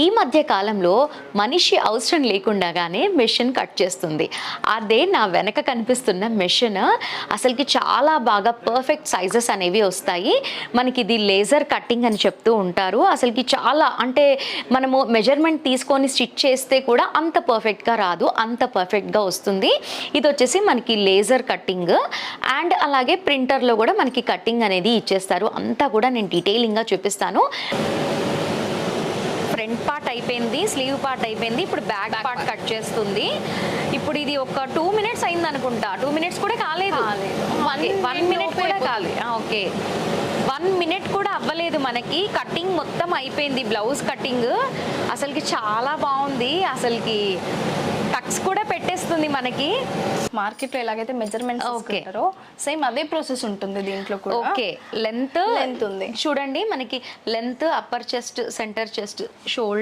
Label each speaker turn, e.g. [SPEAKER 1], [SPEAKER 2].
[SPEAKER 1] ఈ మధ్య కాలంలో మనిషి అవసరం లేకుండానే మెషిన్ కట్ చేస్తుంది. అదే నా వెనక కనిపిస్తున్న మెషిన్ అసలుకి చాలా బాగా పర్ఫెక్ట్ సైజెస్ అనేవి వస్తాయి. మనకి ఇది లేజర్ కట్టింగ్ అని చెప్తూ ఉంటారు. అసలుకి చాలా అంటే మనము మెజర్మెంట్ తీసుకొని స్టిచ్ చేస్తే కూడా అంత పర్ఫెక్ట్గా రాదు, అంత పర్ఫెక్ట్గా వస్తుంది. ఇది వచ్చేసి మనకి లేజర్ కట్టింగ్ అండ్ అలాగే ప్రింటర్లో కూడా మనకి కట్టింగ్ అనేది ఇచ్చేస్తారు. అంతా కూడా నేను డీటెయిలింగ్గా చూపిస్తాను. ఫ్రంట్ పార్ట్ అయిపోయింది, స్లీవ్ పార్ట్ అయిపోయింది, ఇప్పుడు బ్యాక్ పార్ట్ కట్ చేస్తుంది. ఇప్పుడు ఇది ఒక 2 minutes అయింది అనుకుంటా. 2 minutes కూడా కాలేదు, 1 minute కూడా కాలేదు. ఓకే, 1 minute కూడా అవ్వలేదు. మనకి కటింగ్ మొత్తం అయిపోయింది, బ్లౌజ్ కటింగ్ అసలుకి చాలా బాగుంది. అసలుకి టక్స్ కూడా పెట్టేస్తుంది మనకి.
[SPEAKER 2] మార్కెట్ లో ఎలాగైతే మెజర్మెంట్స్ తీసుకుంటారో సేమ్ అదే ప్రాసెస్ ఉంటుంది దీంట్లో కూడా.
[SPEAKER 1] ఓకే, లెంత్
[SPEAKER 2] ఉంది
[SPEAKER 1] చూడండి, మనకి length, upper chest, centre chest, shoulder